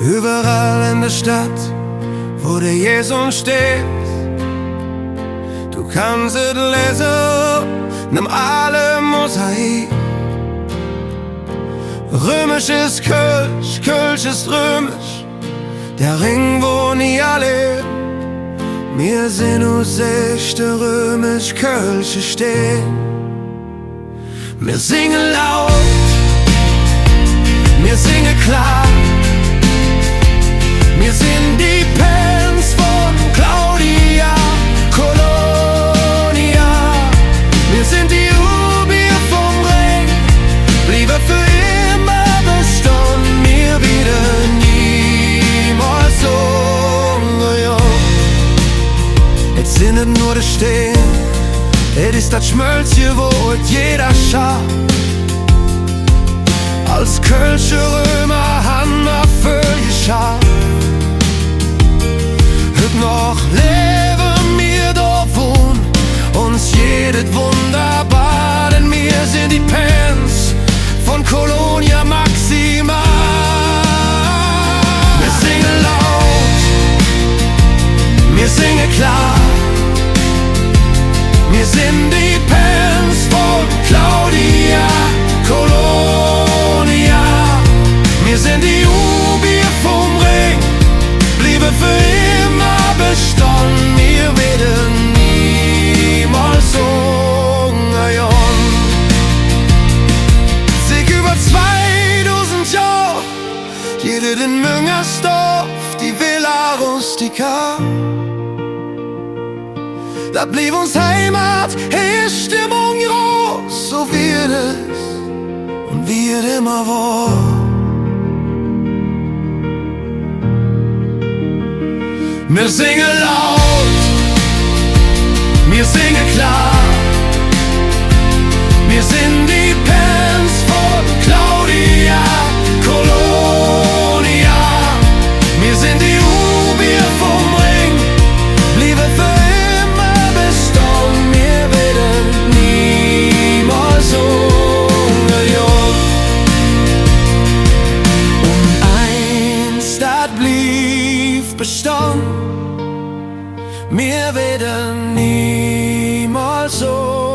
Überall in der Stadt, wo der Jesus steht, du kannst es lesen, nimm alle Mosaik. Römisch ist Kölsch, Kölsch ist römisch, der Ring, wo nie alle. Wir sind uns echte römisch-kölsche stehen. Wir singen laut, wir singen klar. Wir sind die Pens von Claudia Colonia. Wir sind die Ubier vom Ring, bliebe für immer bestanden. Wir wieder niemals so. Jetzt sind es nur die Stehen, es ist das Schmölzchen, wo es jeder schafft. Als Kölsche Römer haben wir völlig scharf. Noch leben wir da wohn, uns jedes wunderbar, denn wir sind die Pens von Colonia Maxima. Wir singen laut, wir singen klar. Wir sind die Pens von Claudia Colonia. Wir sind die Ubier vom Ring, bliebe für immer bestanden. Wir werden niemals hungern. Sich über 2000 Jahre, jeder in Müngersdorf, die Villa Rustica. Da blieb uns Heimat, hier ist Stimmung groß, so wird es und wird immer wahr. Wir singen laut, wir singen klar. Wir sind die Pens von Claudia Colonia. Wir sind die Ubier vom Ring, bliebe für immer bestanden. Wir werden niemals hungern. Und eins, das blieb bestanden. Wir werden niemals so.